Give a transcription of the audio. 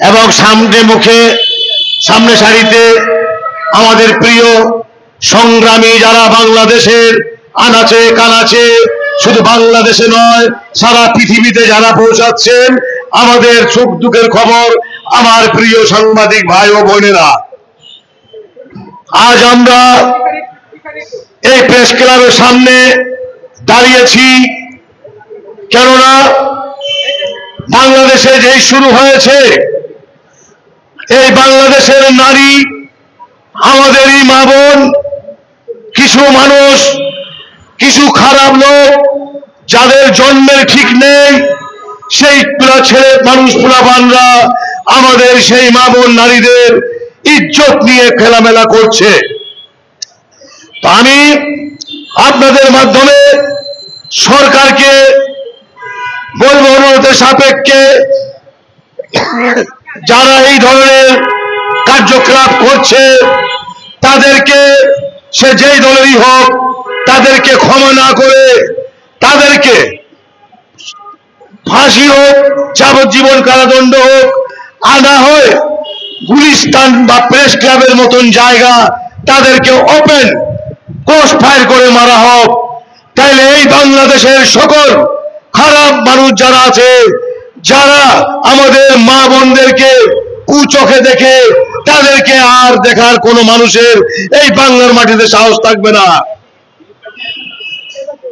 এবং সামনে সারিতে আমাদের প্রিয় সংগ্রামী যারা বাংলাদেশের আনাচে কানাচে, শুধু বাংলাদেশে নয় সারা পৃথিবীতে যারা পৌঁছাচ্ছেন আমাদের সুখ দুঃখের খবর, আমার প্রিয় সাংবাদিক ভাই ও বোনেরা, আজ আমরা এই প্রেস ক্লাবের সামনে দাঁড়িয়েছি কেননা বাংলাদেশে যেই শুরু হয়েছে, এই বাংলাদেশের নারী, আমাদেরই মা বোন, কিছু মানুষ, কিছু খারাপ লোক যাদের জন্মের ঠিক নেই, সেই ছেলে মানুষ পোলাপানরা আমাদের সেই মা বোন নারীদের ইজ্জত নিয়ে খেলামেলা করছে। তো আমি আপনাদের মাধ্যমে সরকারকে বলবো, অনুরোধের সাপেক্ষে যারা এই ধরনের কার্যকলাপ করছে তাদেরকে, সে যেই দলেরই হোক, তাদেরকে ক্ষমা না করে তাদেরকে ফাঁসি হোক, যাবজ্জীবন কারাদণ্ড হোক, আনা হয় গুলিস্তান বা প্রেস ক্লাবের মতন জায়গা তাদেরকে ওপেন ক্রস ফায়ার করে মারা হোক। তাইলে এই বাংলাদেশের সকল খারাপ মানুষ যারা আছে, যারা আমাদের মা বোনদেরকে কুচোখে দেখে, তাদেরকে আর দেখার কোনো মানুষের এই বাংলার মাটিতে সাহস থাকবে না।